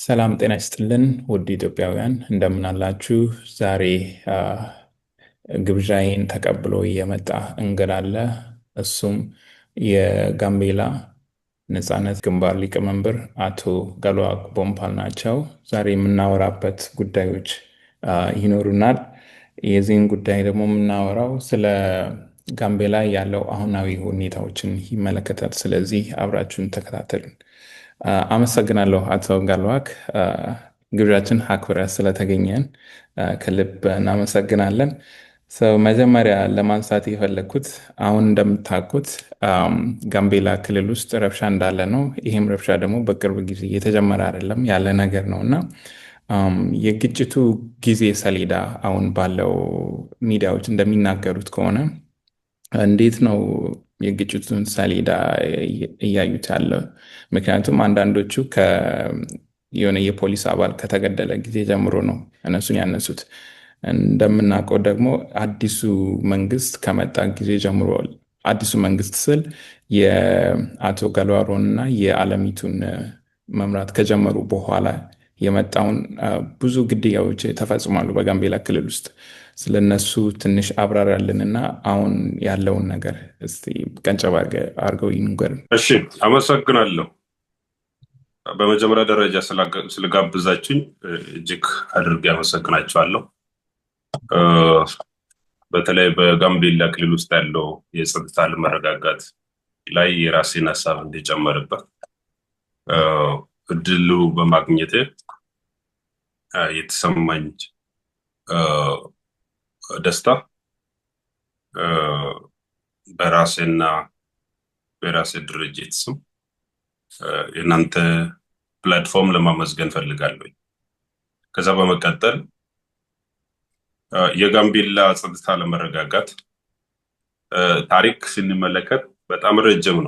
ሰላም ጤና ይስጥልን ውድ ኢትዮጵያውያን እንደምን አላችሁ? ዛሬ ግብዣዬን ተቀብሎ የመጣ እንግዳ አለ። እሱም የጋምቤላ ነጻነት ግንባር ሊቀመንበር አቶ ገለዋቅ ቦምፓል ናቸው። ዛሬ የምናወራበት ጉዳዮች ይኖሩናል። የዚህን ጉዳይ ደግሞ የምናወራው ስለ ጋምቤላ ያለው አሁናዊ ሁኔታዎችን ይመለከታል። ስለዚህ አብራችሁን ተከታተሉን። አመሰግናለሁ አቶ ጋልዋክ ግብዣችን አክብረህ ስለተገኘን ከልብ እናመሰግናለን። መጀመሪያ ለማንሳት የፈለግኩት አሁን እንደምታውቁት ጋምቤላ ክልል ውስጥ ረብሻ እንዳለ ነው። ይህም ረብሻ ደግሞ በቅርብ ጊዜ የተጀመረ አይደለም ያለ ነገር ነው እና የግጭቱ ጊዜ ሰሌዳ አሁን ባለው ሚዲያዎች እንደሚናገሩት ከሆነ እንዴት ነው የግጭቱን ሰሌዳ እያዩት ያለው? ምክንያቱም አንዳንዶቹ የሆነ የፖሊስ አባል ከተገደለ ጊዜ ጀምሮ ነው እነሱን ያነሱት። እንደምናውቀው ደግሞ አዲሱ መንግስት ከመጣ ጊዜ ጀምሮ አዲሱ መንግስት ስል የአቶ ገልዋሮን እና የዓለሚቱን መምራት ከጀመሩ በኋላ የመጣውን ብዙ ግድያዎች ተፈጽሟሉ በጋምቤላ ክልል ውስጥ። ስለነሱ ትንሽ አብራራልንና አሁን ያለውን ነገር እስቲ ቀንጨብ አድርገው ይንገሩን። እሺ፣ አመሰግናለሁ። በመጀመሪያ ደረጃ ስለጋብዛችሁኝ እጅግ አድርጌ አመሰግናችኋለሁ። በተለይ በጋምቤላ ክልል ውስጥ ያለው የጸጥታ አለመረጋጋት ላይ የራሴን ሀሳብ እንዲጨመርበት እድሉ በማግኘቴ የተሰማኝ ደስታ በራሴና በራሴ ድርጅት ስም የእናንተ ፕላትፎርም ለማመስገን ፈልጋለሁ። ከዛ በመቀጠል የጋምቤላ ጸጥታ አለመረጋጋት ታሪክ ስንመለከት በጣም ረጅም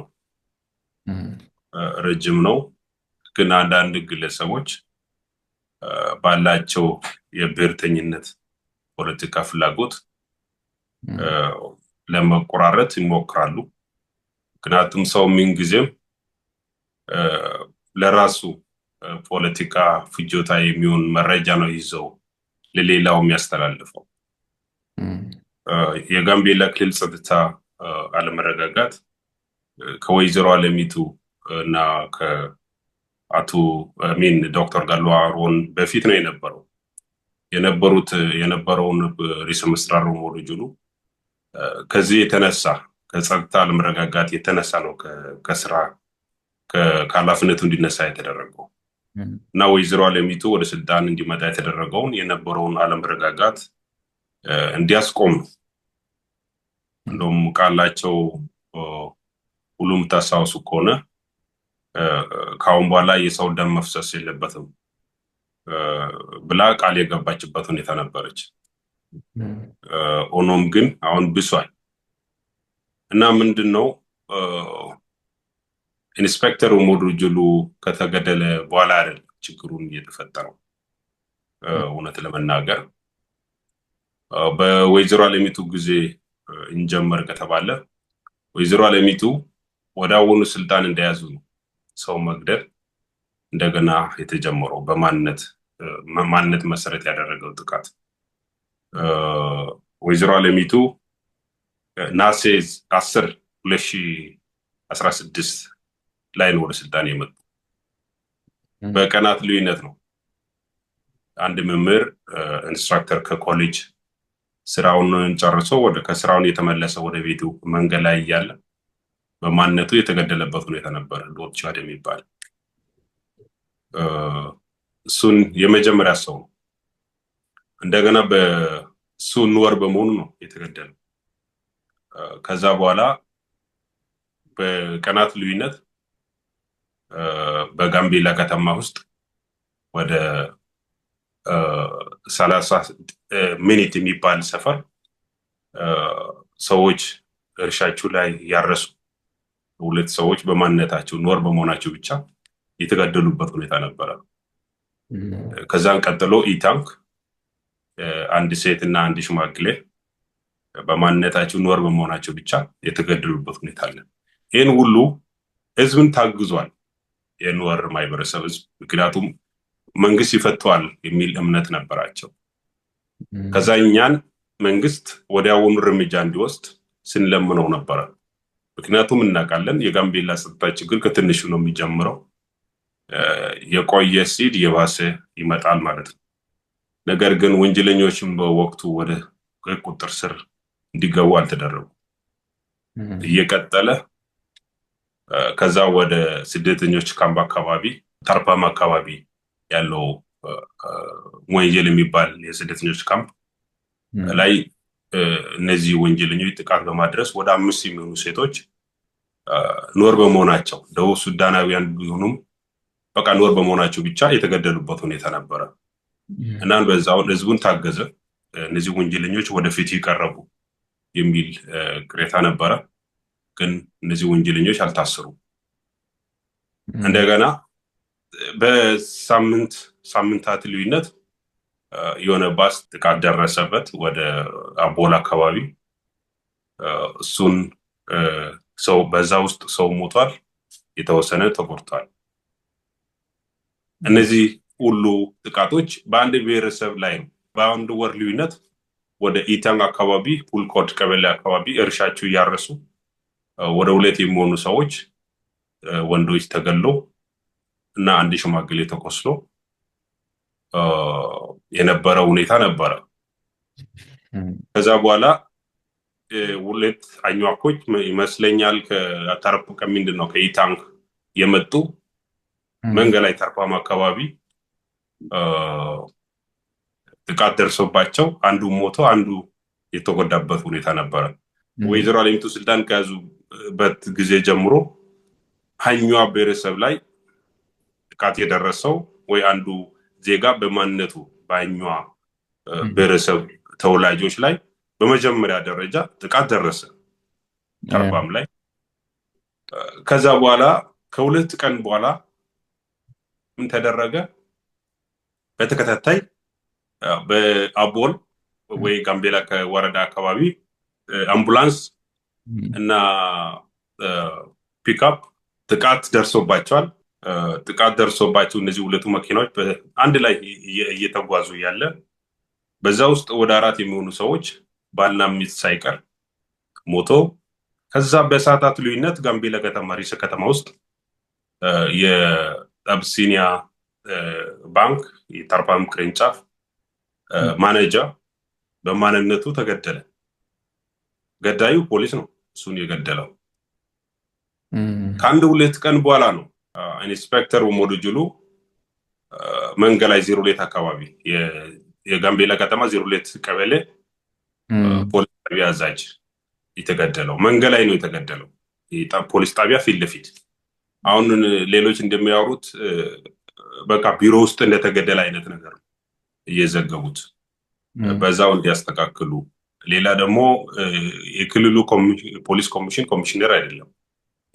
ነው። ግን አንዳንድ ግለሰቦች ባላቸው የብሔርተኝነት ፖለቲካ ፍላጎት ለመቆራረጥ ይሞክራሉ። ምክንያቱም ሰው ምንጊዜም ለራሱ ፖለቲካ ፍጆታ የሚሆን መረጃ ነው ይዘው ለሌላው የሚያስተላልፈው። የጋምቤላ ክልል ጸጥታ አለመረጋጋት ከወይዘሮ ዓለሚቱ እና ከአቶ ዶክተር ገለዋሮን በፊት ነው የነበረውን ርዕሰ መስተዳድር ኡመድ ጁሉ ከዚህ የተነሳ ከጸጥታ አለመረጋጋት የተነሳ ነው ከስራ ከኃላፊነቱ እንዲነሳ የተደረገው እና ወይዘሮ ዓለሚቱ ወደ ስልጣን እንዲመጣ የተደረገውን የነበረውን አለመረጋጋት እንዲያስቆም ነው። እንደውም ቃላቸው ሁሉም ታስታውሱ ከሆነ ከአሁን በኋላ የሰው ደም መፍሰስ የለበትም ብላ ቃል የገባችበት ሁኔታ ነበረች። ሆኖም ግን አሁን ብሷል እና ምንድነው ኢንስፔክተር ኡመድ ጁሉ ከተገደለ በኋላ አይደለም ችግሩን የተፈጠረው። እውነት ለመናገር በወይዘሮ ዓለሚቱ ጊዜ እንጀምር ከተባለ ወይዘሮ ዓለሚቱ ወደ አሁኑ ስልጣን እንደያዙ ሰው መግደል እንደገና የተጀመረው በማንነት መሰረት ያደረገው ጥቃት። ወይዘሮ ዓለሚቱ ነሐሴ 10 2016 ላይ ነው ወደ ስልጣን የመጡ። በቀናት ልዩነት ነው። አንድ መምህር ኢንስትራክተር ከኮሌጅ ስራውን ጨርሶ ከስራውን የተመለሰ ወደ ቤቱ መንገድ ላይ እያለ በማንነቱ የተገደለበት ሁኔታ ነበር። ሎት ቻድ የሚባል እሱን የመጀመሪያ ሰው ነው። እንደገና በሱን ወር በመሆኑ ነው የተገደለው። ከዛ በኋላ በቀናት ልዩነት በጋምቤላ ከተማ ውስጥ ወደ 30 ሚኒት የሚባል ሰፈር ሰዎች እርሻቸው ላይ ያረሱ ሁለት ሰዎች በማንነታቸው ኖር በመሆናቸው ብቻ የተገደሉበት ሁኔታ ነበረ። ከዛን ቀጥሎ ኢታንክ አንድ ሴት እና አንድ ሽማግሌ በማንነታቸው ኖር በመሆናቸው ብቻ የተገደሉበት ሁኔታ አለ። ይህን ሁሉ ህዝብን ታግዟል የኖር ማህበረሰብ ህዝብ። ምክንያቱም መንግስት ይፈቷል የሚል እምነት ነበራቸው። ከዛ እኛን መንግስት ወዲያውኑ እርምጃ እንዲወስድ ስንለምነው ነበረ። ምክንያቱም እናውቃለን የጋምቤላ ጸጥታ ችግር ከትንሹ ነው የሚጀምረው፣ የቆየ ሲል የባሰ ይመጣል ማለት ነው። ነገር ግን ወንጀለኞችም በወቅቱ ወደ ቁጥጥር ስር እንዲገቡ አልተደረጉ። እየቀጠለ ከዛ ወደ ስደተኞች ካምፕ አካባቢ ታርፓም አካባቢ ያለው ወንጀል የሚባል የስደተኞች ካምፕ ላይ እነዚህ ወንጀለኞች ጥቃት በማድረስ ወደ 5 የሚሆኑ ሴቶች ኖር በመሆናቸው ደቡብ ሱዳናውያን ቢሆኑም በቃ ኖር በመሆናቸው ብቻ የተገደሉበት ሁኔታ ነበረ እና በዛው ህዝቡን ታገዘ፣ እነዚህ ወንጀለኞች ወደፊት ይቀርቡ የሚል ቅሬታ ነበረ። ግን እነዚህ ወንጀለኞች አልታሰሩም። እንደገና በሳምንታት ልዩነት የሆነ ባስ ጥቃት ደረሰበት ወደ አቦል አካባቢ። እሱን ሰው በዛ ውስጥ ሰው ሞቷል፣ የተወሰነ ተጎድቷል። እነዚህ ሁሉ ጥቃቶች በአንድ ብሔረሰብ ላይ ነው። በአንድ ወር ልዩነት ወደ ኢታንግ አካባቢ ፑልኮድ ቀበሌ አካባቢ እርሻቸው እያረሱ ወደ 2 የሚሆኑ ሰዎች ወንዶች ተገሎ እና አንድ ሽማግሌ ተቆስሎ የነበረ ሁኔታ ነበረ። ከዛ በኋላ 2 አኝዋኮች ይመስለኛል ከታርፓ ከምንድን ነው ከኢታንግ የመጡ መንገድ ላይ ታርፓም አካባቢ ጥቃት ደርሶባቸው አንዱ ሞቶ አንዱ የተጎዳበት ሁኔታ ነበረ። ወይዘሮ አለሚቱ ስልጣን ከያዙበት ጊዜ ጀምሮ አኝዋ ብሔረሰብ ላይ ጥቃት የደረሰው ወይ አንዱ ዜጋ በማንነቱ በአኝዋ ብሔረሰብ ተወላጆች ላይ በመጀመሪያ ደረጃ ጥቃት ደረሰ ታርፓም ላይ። ከዛ በኋላ ከ2 ቀን በኋላ ምን ተደረገ? በተከታታይ በአቦል ወይ ጋምቤላ ከወረዳ አካባቢ አምቡላንስ እና ፒክአፕ ጥቃት ደርሶባቸዋል። ጥቃት ደርሶባቸው እነዚህ 2 መኪናዎች አንድ ላይ እየተጓዙ ያለ በዛ ውስጥ ወደ 4 የሚሆኑ ሰዎች ባልና ሚስት ሳይቀር ሞቶ፣ ከዛ በሰዓታት ልዩነት ጋምቤላ ከተማ ሪሰ ከተማ ውስጥ የአብሲኒያ ባንክ የታርፓም ቅርንጫፍ ማኔጀር በማንነቱ ተገደለ። ገዳዩ ፖሊስ ነው እሱን የገደለው። ከአንድ 2 ቀን በኋላ ነው ኢንስፔክተር ሞዱጁሉ መንገድ ላይ 02 አካባቢ የጋምቤላ ከተማ 02 ቀበሌ ፖሊስ ጣቢያ አዛዥ የተገደለው። መንገድ ላይ ነው የተገደለው፣ ፖሊስ ጣቢያ ፊት ለፊት። አሁን ሌሎች እንደሚያወሩት በቃ ቢሮ ውስጥ እንደተገደለ አይነት ነገር እየዘገቡት በዛው እንዲያስተካክሉ። ሌላ ደግሞ የክልሉ ፖሊስ ኮሚሽን ኮሚሽነር አይደለም፣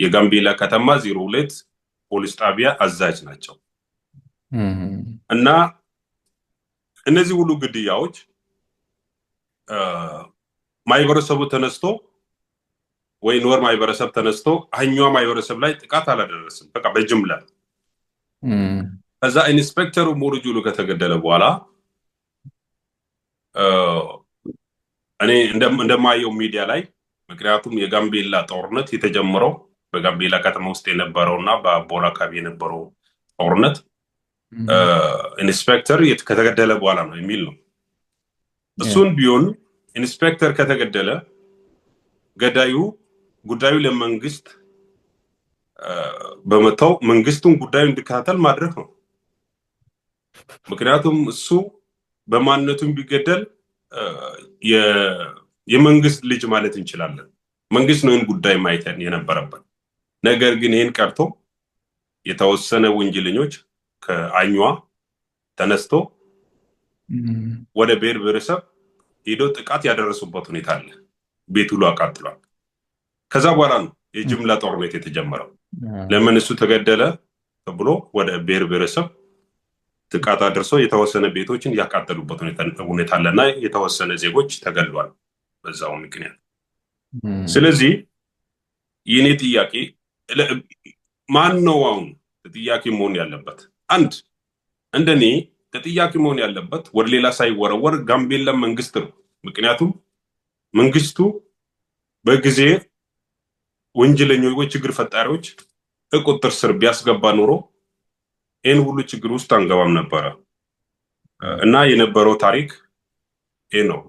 የጋምቤላ ከተማ 02 ፖሊስ ጣቢያ አዛዥ ናቸው። እና እነዚህ ሁሉ ግድያዎች ማህበረሰቡ ተነስቶ ወይ ኖር ማህበረሰብ ተነስቶ አኝዋ ማህበረሰብ ላይ ጥቃት አላደረስም፣ በቃ በጅምላ። ከዛ ኢንስፔክተሩ ሞሩጁሉ ከተገደለ በኋላ እኔ እንደማየው ሚዲያ ላይ፣ ምክንያቱም የጋምቤላ ጦርነት የተጀመረው በጋምቤላ ከተማ ውስጥ የነበረውና በአቦል አካባቢ የነበረው ጦርነት ኢንስፔክተር ከተገደለ በኋላ ነው የሚል ነው። እሱን ቢሆን ኢንስፔክተር ከተገደለ ገዳዩ ጉዳዩ ለመንግስት በመተው መንግስቱን ጉዳዩ እንዲከታተል ማድረግ ነው። ምክንያቱም እሱ በማንነቱም ቢገደል የመንግስት ልጅ ማለት እንችላለን። መንግስት ነው ይህን ጉዳይ ማየት የነበረበት። ነገር ግን ይህን ቀርቶ የተወሰነ ወንጀለኞች ከአኝዋ ተነስቶ ወደ ብሔር ብሔረሰብ ሄዶ ጥቃት ያደረሱበት ሁኔታ አለ። ቤት ሁሉ አቃጥሏል። ከዛ በኋላ ነው የጅምላ ጦርነት የተጀመረው። ለምን እሱ ተገደለ ተብሎ ወደ ብሔር ብሔረሰብ ጥቃት አድርሰው የተወሰነ ቤቶችን ያቃጠሉበት ሁኔታ አለና የተወሰነ ዜጎች ተገድሏል በዛው ምክንያት። ስለዚህ የኔ ጥያቄ ማን ነው አሁን ጥያቄ መሆን ያለበት? አንድ እንደኔ ተጠያቂ መሆን ያለበት ወደ ሌላ ሳይወረወር ጋምቤላ መንግስት ነው። ምክንያቱም መንግስቱ በጊዜ ወንጀለኞች ወይ ችግር ፈጣሪዎች ቁጥጥር ስር ቢያስገባ ኖሮ ይህን ሁሉ ችግር ውስጥ አንገባም ነበረ እና የነበረው ታሪክ ይህ ነው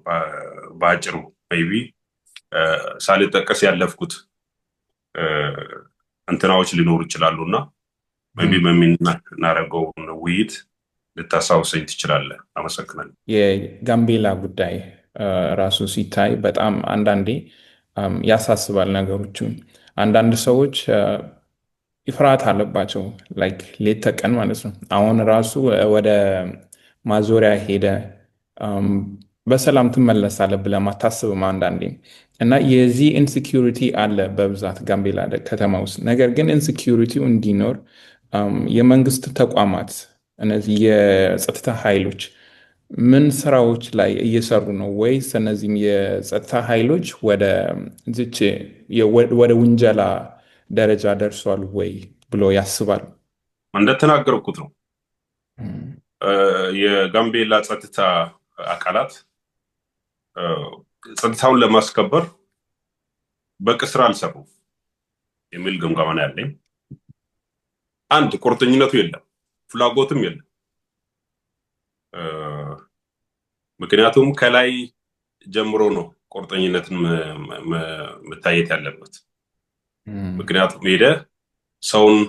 በአጭሩ። ቢ ሳልጠቀስ ያለፍኩት እንትናዎች ሊኖሩ ይችላሉ እና ቢ በሚናደርገውን ውይይት ልታስታውሰኝ ትችላለህ። አመሰግናለሁ። የጋምቤላ ጉዳይ ራሱ ሲታይ በጣም አንዳንዴ ያሳስባል ነገሮችን። አንዳንድ ሰዎች ፍርሃት አለባቸው ላይክ ሌት ተቀን ማለት ነው። አሁን ራሱ ወደ ማዞሪያ ሄደ በሰላም ትመለሳለህ ብለህ አታስብም አንዳንዴ። እና የዚህ ኢንሴኪሪቲ አለ በብዛት ጋምቤላ ከተማ ውስጥ። ነገር ግን ኢንሴኪሪቲው እንዲኖር የመንግስት ተቋማት እነዚህ የጸጥታ ኃይሎች ምን ስራዎች ላይ እየሰሩ ነው? ወይስ እነዚህም የጸጥታ ኃይሎች ወደ ውንጀላ ደረጃ ደርሷል ወይ ብሎ ያስባል? እንደተናገርኩት ነው የጋምቤላ ጸጥታ አካላት ጸጥታውን ለማስከበር በቂ ስራ አልሰሩም የሚል ግምገማ ነው ያለኝ። አንድ ቁርጠኝነቱ የለም፣ ፍላጎትም የለም። ምክንያቱም ከላይ ጀምሮ ነው ቁርጠኝነትን መታየት ያለበት። ምክንያቱም ሄደ ሰውን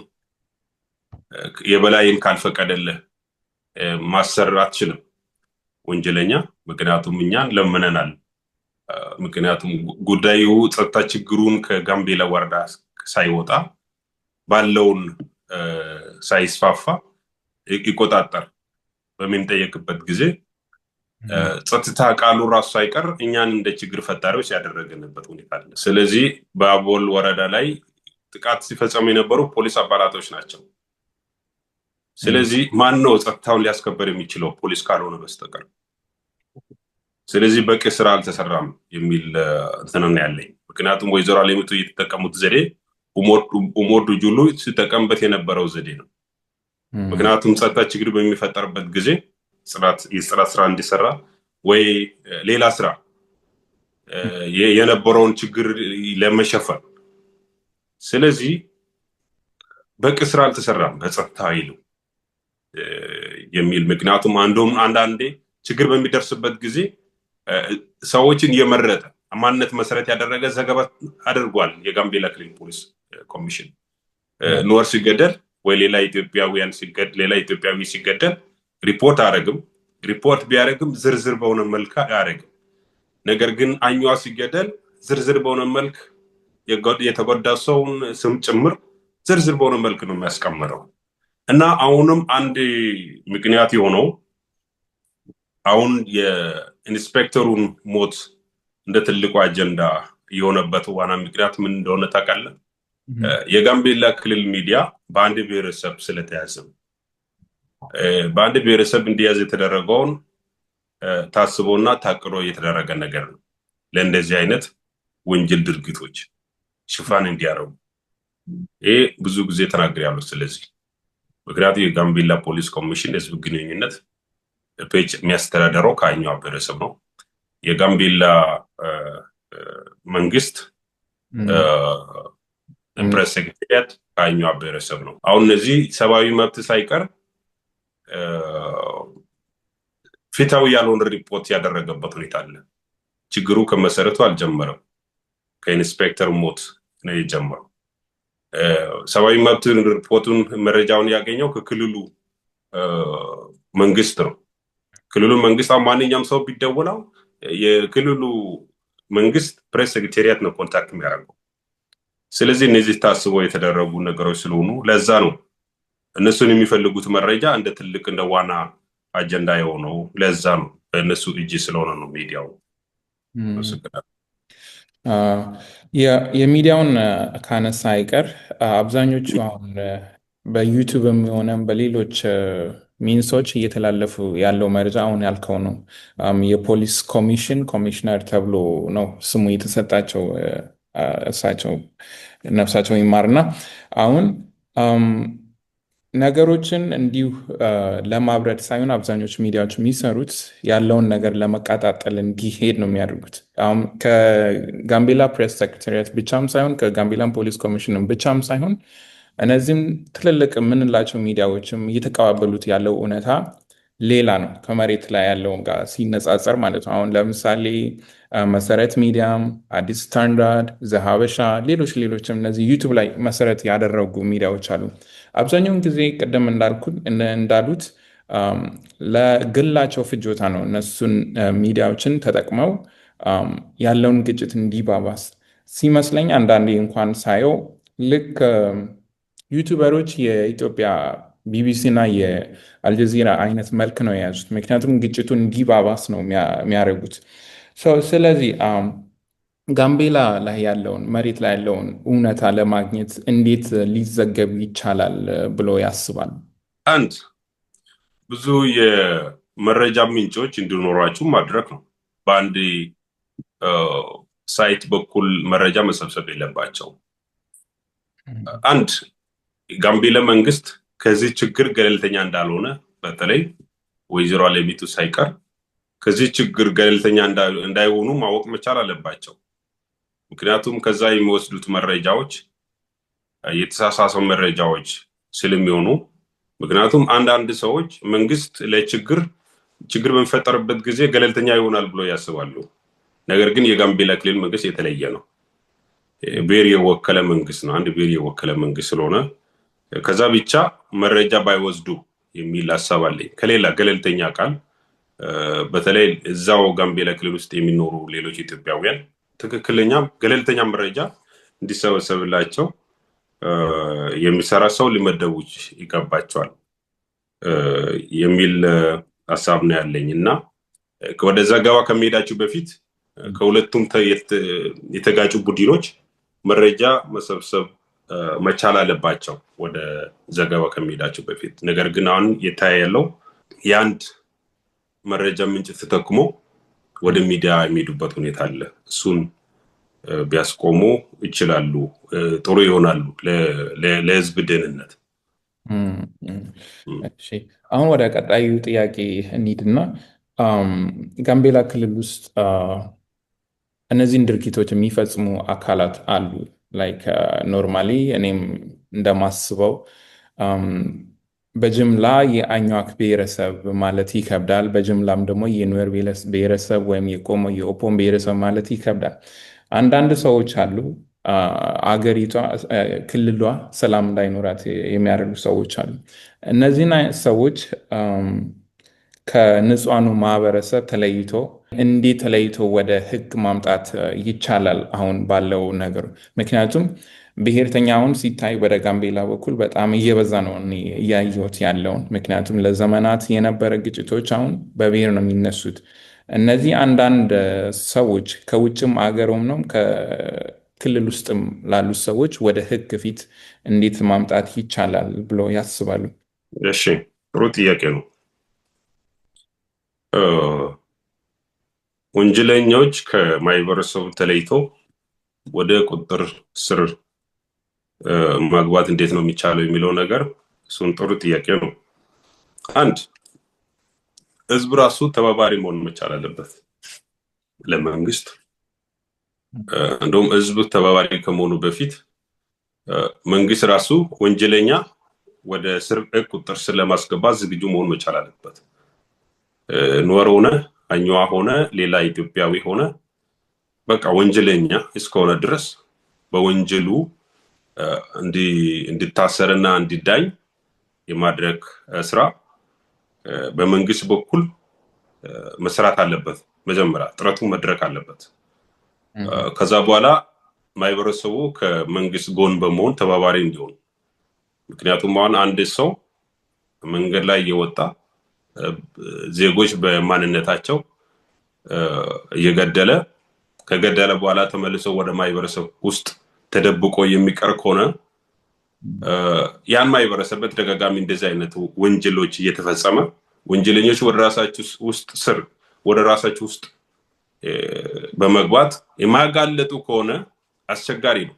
የበላይን ካልፈቀደልህ ማሰር አትችልም ወንጀለኛ። ምክንያቱም እኛን ለምነናል። ምክንያቱም ጉዳዩ ጸጥታ ችግሩን ከጋምቤላ ወረዳ ሳይወጣ ባለውን ሳይስፋፋ ይቆጣጠር በምንጠየቅበት ጊዜ ጸጥታ ቃሉ ራሱ ሳይቀር እኛን እንደ ችግር ፈጣሪዎች ያደረገንበት ሁኔታ አለ። ስለዚህ በአቦል ወረዳ ላይ ጥቃት ሲፈጸሙ የነበሩ ፖሊስ አባላቶች ናቸው። ስለዚህ ማን ነው ጸጥታውን ሊያስከበር የሚችለው? ፖሊስ ካልሆነ በስተቀር። ስለዚህ በቂ ስራ አልተሰራም የሚል እንትን ያለኝ። ምክንያቱም ወይዘሮ አለሚቱ የተጠቀሙት ዘዴ ኡሞዱ ጁሉ ሲጠቀምበት የነበረው ዘዴ ነው። ምክንያቱም ጸጥታ ችግር በሚፈጠርበት ጊዜ የጽዳት ስራ እንዲሰራ ወይ ሌላ ስራ የነበረውን ችግር ለመሸፈን። ስለዚህ በቂ ስራ አልተሰራም በጸጥታ ኃይሉ የሚል ምክንያቱም አንዳንዴ ችግር በሚደርስበት ጊዜ ሰዎችን የመረጠ ማንነት መሰረት ያደረገ ዘገባ አድርጓል የጋምቤላ ክልል ፖሊስ ኮሚሽን። ኖር ሲገደል ወይ ሌላ ኢትዮጵያዊ ሲገደል ሪፖርት አያደርግም። ሪፖርት ቢያደርግም ዝርዝር በሆነ መልክ አያደርግም። ነገር ግን አኛዋ ሲገደል ዝርዝር በሆነ መልክ የተጎዳ ሰውን ስም ጭምር ዝርዝር በሆነ መልክ ነው የሚያስቀምጠው። እና አሁንም አንድ ምክንያት የሆነው አሁን የኢንስፔክተሩን ሞት እንደ ትልቁ አጀንዳ የሆነበት ዋና ምክንያት ምን እንደሆነ ታውቃለህ? የጋምቤላ ክልል ሚዲያ በአንድ ብሔረሰብ ስለተያዘ በአንድ ብሔረሰብ እንዲያዝ የተደረገውን ታስቦና ታቅዶ የተደረገ ነገር ነው። ለእንደዚህ አይነት ወንጀል ድርጊቶች ሽፋን እንዲያደርጉ ይሄ ብዙ ጊዜ ተናግሬያለሁ። ስለዚህ ምክንያቱም የጋምቤላ ፖሊስ ኮሚሽን ህዝብ ግንኙነት ፔጅ የሚያስተዳደረው ከአኛዋ ብሔረሰብ ነው። የጋምቤላ መንግስት ፕሬስ ሴክሬታሪያት ከአኛዋ ብሔረሰብ ነው። አሁን እነዚህ ሰብአዊ መብት ሳይቀር ፊታዊ ያልሆነ ሪፖርት ያደረገበት ሁኔታ አለ። ችግሩ ከመሰረቱ አልጀመረም፣ ከኢንስፔክተር ሞት ነው የጀመረው። ሰብአዊ መብት ሪፖርቱን መረጃውን ያገኘው ከክልሉ መንግስት ነው። ክልሉ መንግስት ማንኛውም ሰው ቢደወለው የክልሉ መንግስት ፕሬስ ሴክሬታሪያት ነው ኮንታክት የሚያደርገው። ስለዚህ እነዚህ ታስበው የተደረጉ ነገሮች ስለሆኑ ለዛ ነው እነሱን የሚፈልጉት መረጃ እንደ ትልቅ እንደ ዋና አጀንዳ የሆነው። ለዛ ነው በእነሱ እጅ ስለሆነ ነው ሚዲያው። የሚዲያውን ካነሳ አይቀር አብዛኞቹ አሁን በዩቱብ የሚሆነም በሌሎች ሚንሶች እየተላለፉ ያለው መረጃ አሁን ያልከው ነው። የፖሊስ ኮሚሽነር ተብሎ ነው ስሙ የተሰጣቸው። እሳቸው ነፍሳቸው ይማርና አሁን ነገሮችን እንዲሁ ለማብረድ ሳይሆን አብዛኞቹ ሚዲያዎች የሚሰሩት ያለውን ነገር ለመቀጣጠል እንዲሄድ ነው የሚያደርጉት። አሁን ከጋምቤላ ፕሬስ ሴክሬታሪያት ብቻም ሳይሆን ከጋምቤላን ፖሊስ ኮሚሽንም ብቻም ሳይሆን እነዚህም ትልልቅ የምንላቸው ሚዲያዎችም እየተቀባበሉት ያለው እውነታ ሌላ ነው ከመሬት ላይ ያለውን ጋር ሲነጻጸር ማለት ነው። አሁን ለምሳሌ መሰረት ሚዲያም፣ አዲስ ስታንዳርድ፣ ዘሀበሻ፣ ሌሎችም እነዚህ ዩቱብ ላይ መሰረት ያደረጉ ሚዲያዎች አሉ። አብዛኛውን ጊዜ ቅድም እንዳሉት ለግላቸው ፍጆታ ነው እነሱን ሚዲያዎችን ተጠቅመው ያለውን ግጭት እንዲባባስ ሲመስለኝ አንዳንዴ እንኳን ሳየው ልክ ዩቱበሮች የኢትዮጵያ ቢቢሲ እና የአልጀዚራ አይነት መልክ ነው የያዙት። ምክንያቱም ግጭቱን እንዲባባስ ነው የሚያደርጉት። ስለዚህ ጋምቤላ ላይ ያለውን መሬት ላይ ያለውን እውነታ ለማግኘት እንዴት ሊዘገብ ይቻላል ብሎ ያስባል? አንድ ብዙ የመረጃ ምንጮች እንዲኖሯችሁ ማድረግ ነው። በአንድ ሳይት በኩል መረጃ መሰብሰብ የለባቸው። አንድ ጋምቤላ መንግስት ከዚህ ችግር ገለልተኛ እንዳልሆነ በተለይ ወይዘሮ አለሚቱ ሳይቀር ከዚህ ችግር ገለልተኛ እንዳይሆኑ ማወቅ መቻል አለባቸው። ምክንያቱም ከዛ የሚወስዱት መረጃዎች የተሳሳቱ መረጃዎች ስለሚሆኑ፣ ምክንያቱም አንዳንድ ሰዎች መንግስት ለችግር በሚፈጠርበት ጊዜ ገለልተኛ ይሆናል ብሎ ያስባሉ። ነገር ግን የጋምቤላ ክልል መንግስት የተለየ ነው። ብሔር የወከለ መንግስት ነው። አንድ ብሔር የወከለ መንግስት ስለሆነ ከዛ ብቻ መረጃ ባይወስዱ የሚል ሀሳብ አለኝ። ከሌላ ገለልተኛ ቃል በተለይ እዛው ጋምቤላ ክልል ውስጥ የሚኖሩ ሌሎች ኢትዮጵያውያን ትክክለኛ ገለልተኛ መረጃ እንዲሰበሰብላቸው የሚሰራ ሰው ሊመደቡ ይገባቸዋል የሚል ሀሳብ ነው ያለኝ እና ወደ ዘገባ ከመሄዳችሁ በፊት ከሁለቱም የተጋጩ ቡድኖች መረጃ መሰብሰብ መቻል አለባቸው ወደ ዘገባ ከመሄዳቸው በፊት። ነገር ግን አሁን የታየ ያለው የአንድ መረጃ ምንጭ ተጠቅሞ ወደ ሚዲያ የሚሄዱበት ሁኔታ አለ። እሱን ቢያስቆሙ ይችላሉ፣ ጥሩ ይሆናሉ ለህዝብ ደህንነት። አሁን ወደ ቀጣዩ ጥያቄ እንሂድና ጋምቤላ ክልል ውስጥ እነዚህን ድርጊቶች የሚፈጽሙ አካላት አሉ። ላይክ ኖርማሊ እኔም እንደማስበው በጅምላ የአኟክ ብሔረሰብ ማለት ይከብዳል። በጅምላም ደግሞ የኑዌር ብሔረሰብ ወይም የኦፖም ብሔረሰብ ማለት ይከብዳል። አንዳንድ ሰዎች አሉ አገሪቷ ክልሏ ሰላም እንዳይኖራት የሚያደርጉ ሰዎች አሉ። እነዚህን ሰዎች ከንጹሃኑ ማህበረሰብ ተለይቶ እንዴት ተለይቶ ወደ ህግ ማምጣት ይቻላል አሁን ባለው ነገር? ምክንያቱም ብሔርተኛውን ሲታይ ወደ ጋምቤላ በኩል በጣም እየበዛ ነው እያየሁት ያለውን። ምክንያቱም ለዘመናት የነበረ ግጭቶች አሁን በብሔር ነው የሚነሱት። እነዚህ አንዳንድ ሰዎች ከውጭም አገሩም ነው ከክልል ውስጥም ላሉት ሰዎች ወደ ህግ ፊት እንዴት ማምጣት ይቻላል ብሎ ያስባሉ? እሺ፣ ጥሩ ጥያቄ ነው። ወንጀለኞች ከማህበረሰቡ ተለይተው ወደ ቁጥጥር ስር ማግባት እንዴት ነው የሚቻለው የሚለው ነገር እሱን ጥሩ ጥያቄ ነው። አንድ ህዝብ ራሱ ተባባሪ መሆን መቻል አለበት ለመንግስት። እንደውም ህዝብ ተባባሪ ከመሆኑ በፊት መንግስት ራሱ ወንጀለኛ ወደ ቁጥጥር ስር ለማስገባት ዝግጁ መሆን መቻል አለበት። ኑዌር ሆነ አኝዋ ሆነ ሌላ ኢትዮጵያዊ ሆነ በቃ ወንጀለኛ እስከሆነ ድረስ በወንጀሉ እንዲታሰርና እንዲዳኝ የማድረግ ስራ በመንግስት በኩል መስራት አለበት። መጀመሪያ ጥረቱ መድረክ አለበት። ከዛ በኋላ ማህበረሰቡ ከመንግስት ጎን በመሆን ተባባሪ እንዲሆን። ምክንያቱም አሁን አንድ ሰው መንገድ ላይ የወጣ ዜጎች በማንነታቸው እየገደለ ከገደለ በኋላ ተመልሶ ወደ ማህበረሰብ ውስጥ ተደብቆ የሚቀር ከሆነ ያን ማህበረሰብ በተደጋጋሚ እንደዚህ አይነት ወንጀሎች እየተፈጸመ ወንጀለኞች ወደ ራሳቸው ውስጥ በመግባት የማያጋለጡ ከሆነ አስቸጋሪ ነው።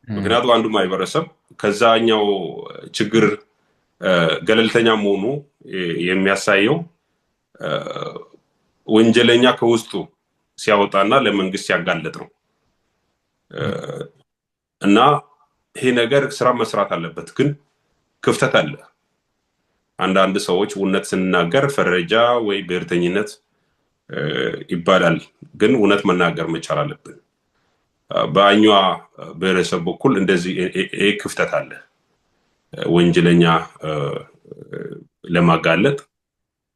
ምክንያቱም አንዱ ማህበረሰብ ከዛኛው ችግር ገለልተኛ መሆኑ የሚያሳየው ወንጀለኛ ከውስጡ ሲያወጣና ለመንግስት ሲያጋለጥ ነው። እና ይሄ ነገር ስራ መስራት አለበት፣ ግን ክፍተት አለ። አንዳንድ ሰዎች እውነት ስንናገር ፈረጃ ወይ ብሔርተኝነት ይባላል፣ ግን እውነት መናገር መቻል አለብን። በአኟ ብሔረሰብ በኩል እንደዚህ ይሄ ክፍተት አለ። ወንጀለኛ ለማጋለጥ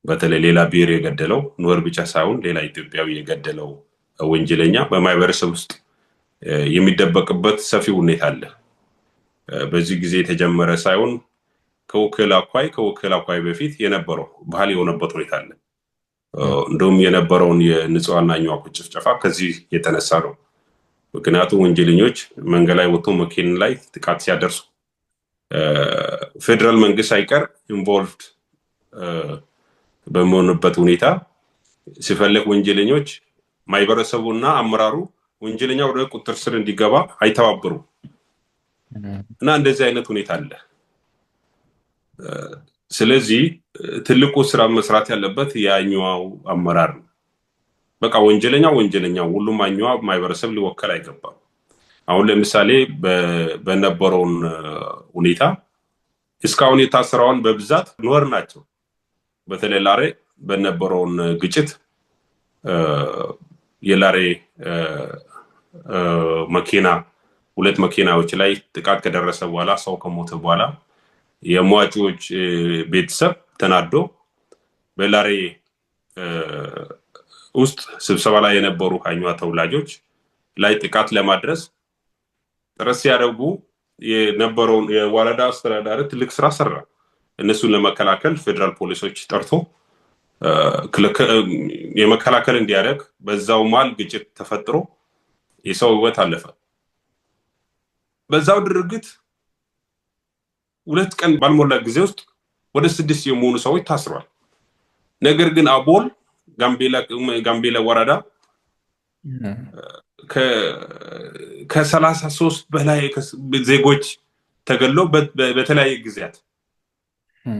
በተለይ ሌላ ብሔር የገደለው ኑዌር ብቻ ሳይሆን ሌላ ኢትዮጵያዊ የገደለው ወንጀለኛ በማህበረሰብ ውስጥ የሚደበቅበት ሰፊ ሁኔታ አለ። በዚህ ጊዜ የተጀመረ ሳይሆን ከወከል አኳይ በፊት የነበረው ባህል የሆነበት ሁኔታ አለ። እንደውም የነበረውን የንጹሃን አኝዋኮች ጭፍጨፋ ከዚህ የተነሳ ነው። ምክንያቱም ወንጀለኞች መንገድ ላይ ወጥቶ መኪና ላይ ጥቃት ሲያደርሱ ፌደራል መንግስት ሳይቀር ኢንቮልቭድ በመሆንበት ሁኔታ ሲፈልግ ወንጀለኞች ማህበረሰቡና አመራሩ ወንጀለኛ ወደ ቁጥጥር ስር እንዲገባ አይተባበሩም እና እንደዚህ አይነት ሁኔታ አለ። ስለዚህ ትልቁ ስራ መስራት ያለበት የአኝዋው አመራር ነው። በቃ ወንጀለኛ ሁሉም አኝዋ ማህበረሰብ ሊወከል አይገባም። አሁን ለምሳሌ በነበረውን ሁኔታ እስካሁን የታሰረውን በብዛት ኑዌር ናቸው። በተለይ ላሬ በነበረውን ግጭት የላሬ መኪና ሁለት መኪናዎች ላይ ጥቃት ከደረሰ በኋላ ሰው ከሞተ በኋላ የሟቾች ቤተሰብ ተናዶ በላሬ ውስጥ ስብሰባ ላይ የነበሩ አኝዋ ተወላጆች ላይ ጥቃት ለማድረስ ጥረት ሲያደርጉ የነበረውን የወረዳ አስተዳዳሪ ትልቅ ስራ ሰራ። እነሱን ለመከላከል ፌደራል ፖሊሶች ጠርቶ የመከላከል እንዲያደርግ በዛው ማል ግጭት ተፈጥሮ የሰው ህይወት አለፈ። በዛው ድርጊት 2 ቀን ባልሞላ ጊዜ ውስጥ ወደ 6 የሚሆኑ ሰዎች ታስረዋል። ነገር ግን አቦል ጋምቤላ ወረዳ ከ33 በላይ ዜጎች ተገለው በተለያየ ጊዜያት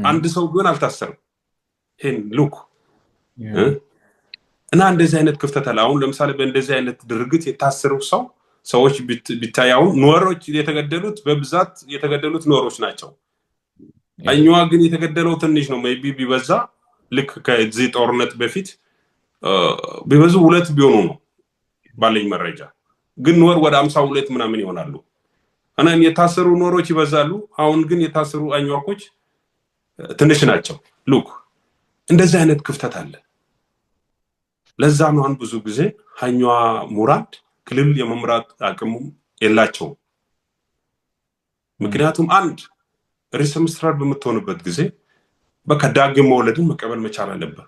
አንድ ሰው ግን አልታሰረም። ይሄን ሉክ እና እንደዚህ አይነት ክፍተት አለ። አሁን ለምሳሌ በእንደዚህ አይነት ድርጊት የታሰሩ ሰዎች ቢታያው ኑዌሮች የተገደሉት በብዛት የተገደሉት ኑዌሮች ናቸው። አኝዋ ግን የተገደለው ትንሽ ነው። ሜቢ ቢበዛ ልክ ከዚህ ጦርነት በፊት ቢበዙ 2 ቢሆኑ ነው ባለኝ መረጃ። ግን ኑዌር ወደ 52 ምናምን ይሆናሉ እና የታሰሩ ኑዌሮች ይበዛሉ። አሁን ግን የታሰሩ አኝዋኮች ትንሽ ናቸው። ሉክ እንደዚህ አይነት ክፍተት አለ። ለዛ ነው ብዙ ጊዜ አኝዋ ሙራድ ክልል የመምራት አቅሙ የላቸውም። ምክንያቱም አንድ ርዕሰ መስተዳድር በምትሆንበት ጊዜ በቃ ዳግም መውለድን መቀበል መቻል አለበት።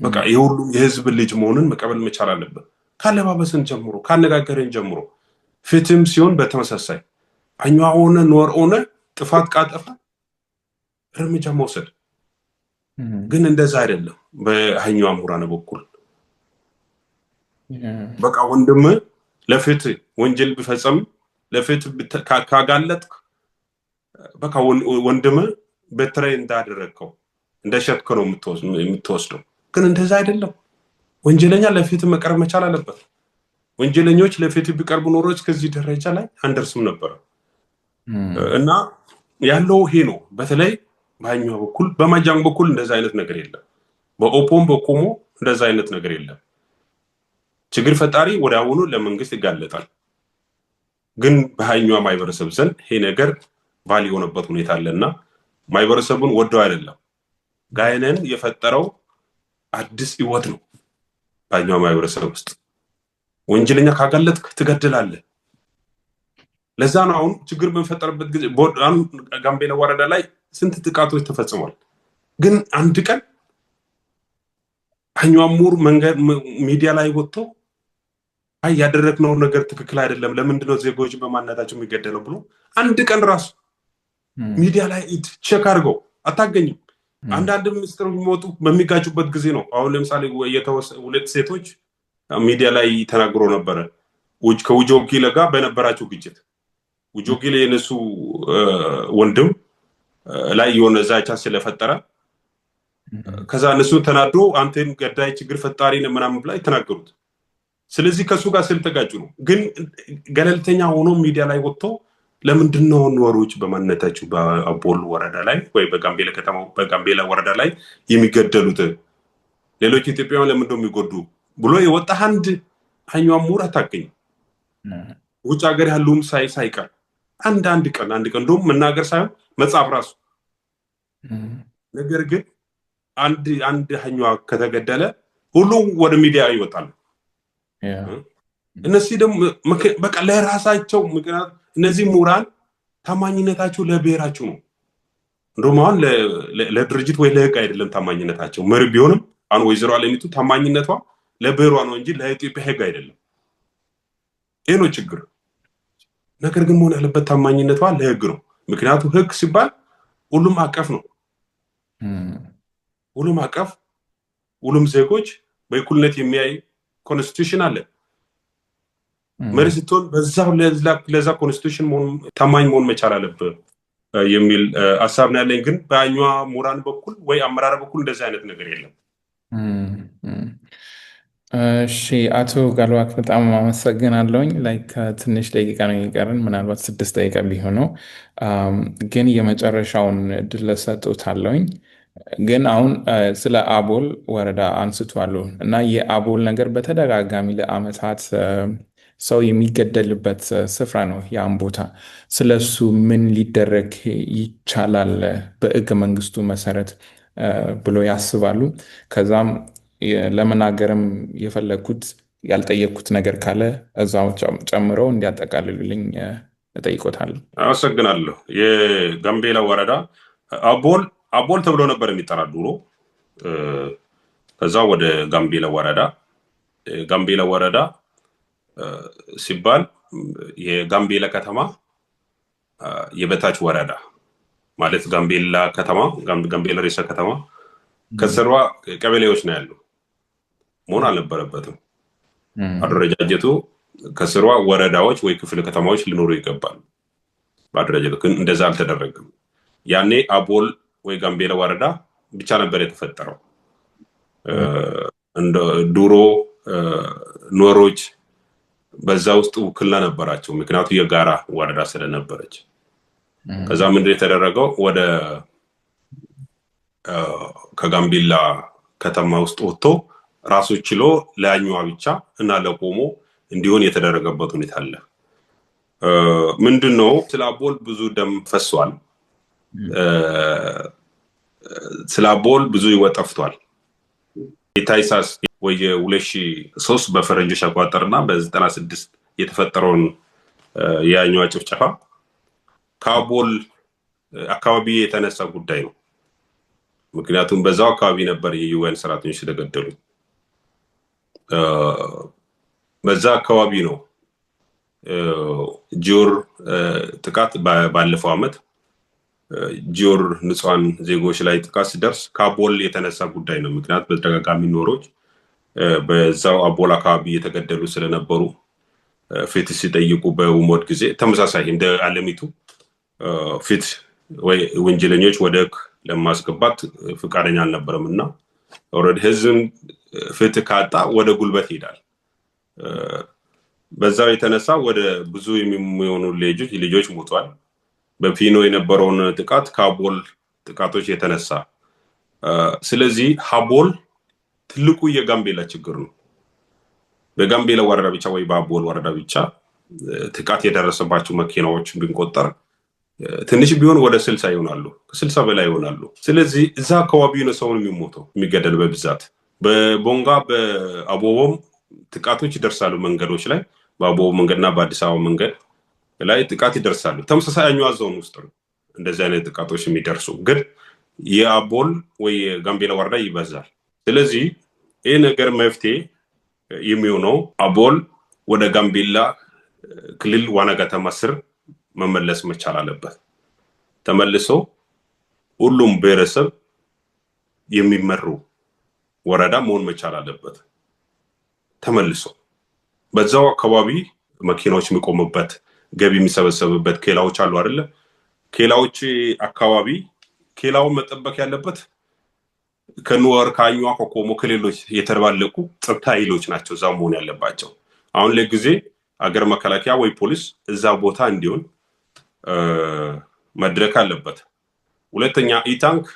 በቃ የሁሉም የህዝብ ልጅ መሆንን መቀበል መቻል አለበት። ካለባበስን ጀምሮ ካነጋገርን ጀምሮ ፍትህም ሲሆን በተመሳሳይ አኝዋ ሆነ ኑዌር ሆነ ጥፋት ካጠፋ እርምጃ መውሰድ። ግን እንደዛ አይደለም። በአኝዋ ሙራን በኩል በቃ ወንድም ለፍትህ ወንጀል ቢፈጸም ለፍትህ ካጋለጥክ በቃ ወንድም በትሬ እንዳደረግከው እንደሸጥክ ነው የምትወስደው። ግን እንደዛ አይደለም። ወንጀለኛ ለፍትህ መቅረብ መቻል አለበት። ወንጀለኞች ለፍትህ ቢቀርቡ ኖሮ እስከዚህ ደረጃ ላይ አንደርስም ነበር እና ያለው ይሄ ነው። በተለይ በአኝዋ በኩል በማጃንግ በኩል እንደዛ አይነት ነገር የለም። በኦፖም በኮሞ እንደዛ አይነት ነገር የለም። ችግር ፈጣሪ ወደ አሁኑ ለመንግስት ይጋለጣል። ግን በአኝዋ ማህበረሰብ ዘንድ ይሄ ነገር ቫልዩ የሆነበት ሁኔታ አለና ማህበረሰቡን ወደው አይደለም ጋይነን የፈጠረው አዲስ ህይወት ነው። በአኝዋ ማህበረሰብ ውስጥ ወንጀለኛ ካጋለጥክ ትገድላለህ። ለዛ ነው አሁን ችግር በሚፈጠርበት ጊዜ ጋምቤላ ወረዳ ላይ ስንት ጥቃቶች ተፈጽሟል። ግን አንድ ቀን አኝዋ ሙር መንገድ ሚዲያ ላይ ወጥቶ አይ ያደረግነው ነገር ትክክል አይደለም፣ ለምንድነው ዜጎች በማንነታቸው የሚገደለው ብሎ አንድ ቀን ራሱ ሚዲያ ላይ ቼክ አድርገው አታገኝም። አንዳንድ ሚኒስትሮች የሚወጡ በሚጋጩበት ጊዜ ነው። አሁን ለምሳሌ 2 ሴቶች ሚዲያ ላይ ተናግሮ ነበረ ከውጆጊለ ጋር በነበራቸው ግጭት። ውጆጊለ የነሱ ወንድም ላይ የሆነ ዛቻ ስለፈጠረ ከዛ እነሱ ተናዶ አንተን ገዳይ ችግር ፈጣሪ ነህ ምናምን ብላ የተናገሩት። ስለዚህ ከሱ ጋር ስለተጋጩ ነው። ግን ገለልተኛ ሆኖ ሚዲያ ላይ ወጥቶ ለምንድን ነው ነዋሪዎች በማንነታቸው በአቦል ወረዳ ላይ ወይ በጋምቤላ ከተማ በጋምቤላ ወረዳ ላይ የሚገደሉት ሌሎች ኢትዮጵያውያን ለምንድን ነው የሚጎዱ ብሎ የወጣ አንድ አኛው ምሁር አታገኝ። ውጭ ሀገር ያሉም ሳይቀር አንድ ቀን እንደውም መናገር ሳይሆን መጻፍ ራሱ ነገር ግን አንድ አኛው ከተገደለ ሁሉም ወደ ሚዲያ ይወጣሉ። እነዚህ ደግሞ በቃ ለራሳቸው ምክንያት እነዚህ ምሁራን ታማኝነታቸው ለብሔራቸው ነው። እንደውም አሁን ለድርጅት ወይ ለህግ አይደለም ታማኝነታቸው። መሪ ቢሆንም አሁን ወይዘሮ አለሚቱ ታማኝነቷ ለብሔሯ ነው እንጂ ለኢትዮጵያ ህግ አይደለም። ይሄ ነው ችግር። ነገር ግን መሆን ያለበት ታማኝነቷ ለህግ ነው። ምክንያቱም ህግ ሲባል ሁሉም አቀፍ ነው። ሁሉም አቀፍ ሁሉም ዜጎች በእኩልነት የሚያይ ኮንስቲቱሽን አለ። መሪ ስትሆን በዛው ለዛ ኮንስቲቱሽን ታማኝ መሆን መቻል አለበት የሚል ሀሳብ ነው ያለኝ። ግን በአኛ ምሁራን በኩል ወይ አመራር በኩል እንደዚህ አይነት ነገር የለም። እሺ አቶ ጋልዋክ በጣም አመሰግናለሁኝ። ላይክ ትንሽ ደቂቃ ነው የሚቀርን፣ ምናልባት 6 ደቂቃ ቢሆነው ግን የመጨረሻውን እድል ሰጥቶታለሁኝ። ግን አሁን ስለ አቦል ወረዳ አንስቷሉ እና የአቦል ነገር በተደጋጋሚ ለአመታት ሰው የሚገደልበት ስፍራ ነው ያን ቦታ። ስለሱ ምን ሊደረግ ይቻላል በሕገ መንግስቱ መሰረት ብሎ ያስባሉ? ከዛም ለመናገርም የፈለግኩት ያልጠየቅኩት ነገር ካለ እዛው ጨምረው እንዲያጠቃልሉልኝ እጠይቆታለሁ። አመሰግናለሁ። የጋምቤላ ወረዳ አቦል ተብሎ ነበር የሚጠራ ድሮ። ከዛ ወደ ጋምቤላ ወረዳ ሲባል የጋምቤላ ከተማ የበታች ወረዳ ማለት ጋምቤላ ርዕሰ ከተማ ከስሯ ቀበሌዎች ነው ያሉ መሆን አልነበረበትም። አደረጃጀቱ ከስሯ ወረዳዎች ወይ ክፍለ ከተማዎች ሊኖሩ ይገባል። በአደረጃጀቱ ግን እንደዛ አልተደረገም። ያኔ አቦል ወይ ጋምቤላ ወረዳ ብቻ ነበር የተፈጠረው። ድሮ ኖሮች በዛ ውስጥ ውክልና ነበራቸው፣ ምክንያቱ የጋራ ወረዳ ስለነበረች። ከዛ ምንድን የተደረገው ወደ ከጋምቤላ ከተማ ውስጥ ወጥቶ ራሱ ችሎ ለያኛዋ ብቻ እና ለቆሞ እንዲሆን የተደረገበት ሁኔታ አለ። ምንድነው ስለ አቦል ብዙ ደም ፈሷል። ስለ አቦል ብዙ ህይወት ጠፍቷል። የታይሳስ ወይ 2003 በፈረንጆች አቆጣጠርና በ96 የተፈጠረውን የያኛዋ ጭፍጨፋ ከአቦል አካባቢ የተነሳ ጉዳይ ነው። ምክንያቱም በዛው አካባቢ ነበር የዩኤን ሰራተኞች የተገደሉ። በዛ አካባቢ ነው ጆር ጥቃት ባለፈው አመት ጆር ንጹሃን ዜጎች ላይ ጥቃት ሲደርስ ከአቦል የተነሳ ጉዳይ ነው። ምክንያት በተደጋጋሚ ኖሮች በዛው አቦል አካባቢ የተገደሉ ስለነበሩ ፍትህ ሲጠይቁ በውሞት ጊዜ ተመሳሳይ እንደ አለሚቱ ፍትህ ወይ ወንጀለኞች ወደ ህግ ለማስገባት ፍቃደኛ አልነበረም እና ኦልሬዲ ህዝብ ፍትህ ካጣ ወደ ጉልበት ይሄዳል። በዛው የተነሳ ወደ ብዙ የሚሆኑ ልጆች ሞቷል። በፊኖ የነበረውን ጥቃት ከአቦል ጥቃቶች የተነሳ። ስለዚህ አቦል ትልቁ የጋምቤላ ችግር ነው። በጋምቤላ ወረዳ ብቻ ወይ በአቦል ወረዳ ብቻ ጥቃት የደረሰባቸው መኪናዎች ብንቆጠር ትንሽ ቢሆን ወደ 60 ይሆናሉ፣ ከ60 በላይ ይሆናሉ። ስለዚህ እዛ አካባቢ ነው ሰውን የሚሞተው የሚገደል በብዛት። በቦንጋ በአቦቦም ጥቃቶች ይደርሳሉ መንገዶች ላይ፣ በአቦቦ መንገድና በአዲስ አበባ መንገድ ላይ ጥቃት ይደርሳሉ። ተመሳሳይ አኛዋ ዞን ውስጥ ነው እንደዚህ አይነት ጥቃቶች የሚደርሱ፣ ግን የአቦል ወይ የጋምቤላ ወረዳ ይበዛል። ስለዚህ ይህ ነገር መፍትሄ የሚሆነው አቦል ወደ ጋምቤላ ክልል ዋና ከተማ ስር መመለስ መቻል አለበት። ተመልሶ ሁሉም ብሔረሰብ የሚመሩ ወረዳ መሆን መቻል አለበት። ተመልሶ በዛው አካባቢ መኪናዎች የሚቆሙበት ገቢ የሚሰበሰብበት ኬላዎች አሉ አይደለ? ኬላዎች አካባቢ ኬላውን መጠበቅ ያለበት ከኑወር ከአኟ ከኮሞ ከሌሎች የተደባለቁ ጸጥታ ኃይሎች ናቸው እዛ መሆን ያለባቸው። አሁን ለጊዜ አገር መከላከያ ወይ ፖሊስ እዛ ቦታ እንዲሆን መድረክ አለበት። ሁለተኛ ኢታንክ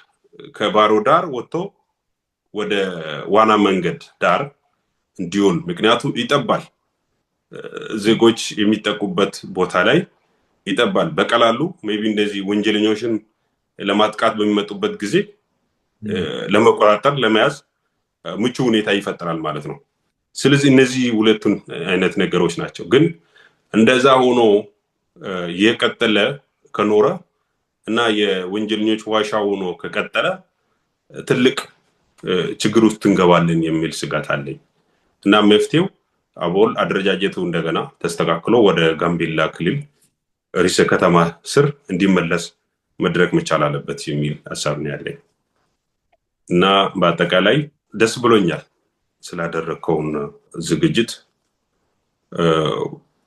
ከባሮ ዳር ወጥቶ ወደ ዋና መንገድ ዳር እንዲሆን፣ ምክንያቱም ይጠባል፣ ዜጎች የሚጠቁበት ቦታ ላይ ይጠባል። በቀላሉ ሜቢ እንደዚህ ወንጀለኞችን ለማጥቃት በሚመጡበት ጊዜ ለመቆጣጠር ለመያዝ ምቹ ሁኔታ ይፈጠራል ማለት ነው። ስለዚህ እነዚህ ሁለቱን አይነት ነገሮች ናቸው። ግን እንደዛ ሆኖ የቀጠለ ከኖረ እና የወንጀለኞች ዋሻ ሆኖ ከቀጠለ ትልቅ ችግር ውስጥ እንገባለን የሚል ስጋት አለኝ እና መፍትሄው አቦል አደረጃጀቱ እንደገና ተስተካክሎ ወደ ጋምቤላ ክልል ርዕሰ ከተማ ስር እንዲመለስ መድረክ መቻል አለበት የሚል ሀሳብ ነው ያለኝ እና በአጠቃላይ ደስ ብሎኛል ስላደረግከውን ዝግጅት።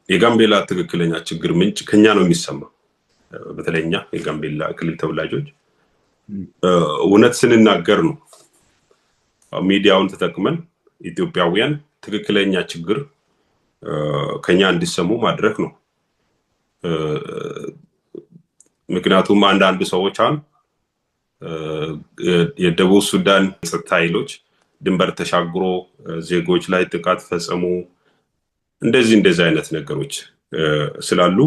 የጋምቤላ ትክክለኛ ችግር ምንጭ ከኛ ነው የሚሰማው። በተለይኛ የጋምቤላ ክልል ተወላጆች እውነት ስንናገር ነው ሚዲያውን ተጠቅመን ኢትዮጵያውያን ትክክለኛ ችግር ከኛ እንዲሰሙ ማድረግ ነው። ምክንያቱም አንዳንድ ሰዎች አሁን የደቡብ ሱዳን ጸጥታ ኃይሎች ድንበር ተሻግሮ ዜጎች ላይ ጥቃት ፈጸሙ፣ እንደዚህ አይነት ነገሮች ስላሉ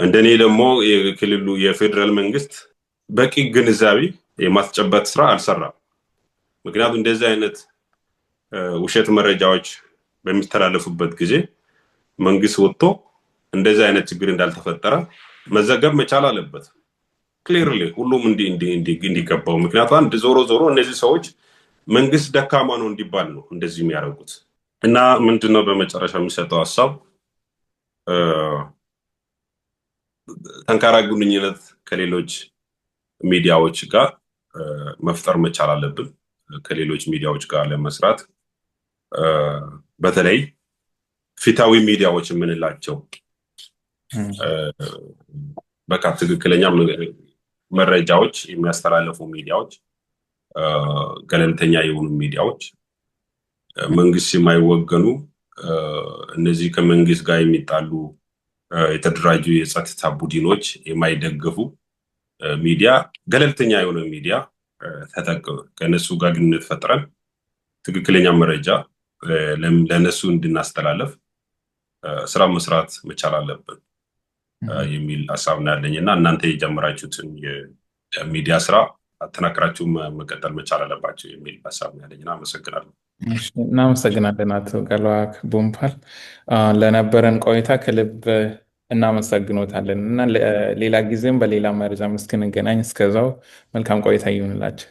እንደኔ ደግሞ የክልሉ የፌዴራል መንግስት በቂ ግንዛቤ የማስጨበጥ ስራ አልሰራም። ምክንያቱም እንደዚህ አይነት ውሸት መረጃዎች በሚተላለፉበት ጊዜ መንግስት ወጥቶ እንደዚህ አይነት ችግር እንዳልተፈጠረ መዘገብ መቻል አለበት። ክሊርሊ ሁሉም እንዲገባው። ምክንያቱም አንድ ዞሮ እነዚህ ሰዎች መንግስት ደካማ ነው እንዲባል ነው እንደዚህ የሚያደርጉት። እና ምንድነው በመጨረሻ የሚሰጠው ሀሳብ ጠንካራ ግንኙነት ከሌሎች ሚዲያዎች ጋር መፍጠር መቻል አለብን። ከሌሎች ሚዲያዎች ጋር ለመስራት በተለይ ፊታዊ ሚዲያዎች የምንላቸው በቃ ትክክለኛ መረጃዎች የሚያስተላልፉ ሚዲያዎች፣ ገለልተኛ የሆኑ ሚዲያዎች፣ መንግስት የማይወገኑ እነዚህ ከመንግስት ጋር የሚጣሉ የተደራጁ የጸጥታ ቡድኖች የማይደገፉ ሚዲያ፣ ገለልተኛ የሆነ ሚዲያ ከነሱ ጋር ግንኙነት ፈጥረን ትክክለኛ መረጃ ለነሱ እንድናስተላለፍ ስራ መስራት መቻል አለብን የሚል ሀሳብ ነው ያለኝ እና እናንተ የጀመራችሁትን የሚዲያ ስራ አጠናክራችሁ መቀጠል መቻል አለባቸው የሚል ሀሳብ ነው ያለኝ እና አመሰግናለሁ። እናመሰግናለን አቶ ገለዋክ ቦምፓል ለነበረን ቆይታ ከልብ እናመሰግኖታለን እና ሌላ ጊዜም በሌላ መረጃ እስክንገናኝ እስከዛው መልካም ቆይታ ይሁንላችሁ።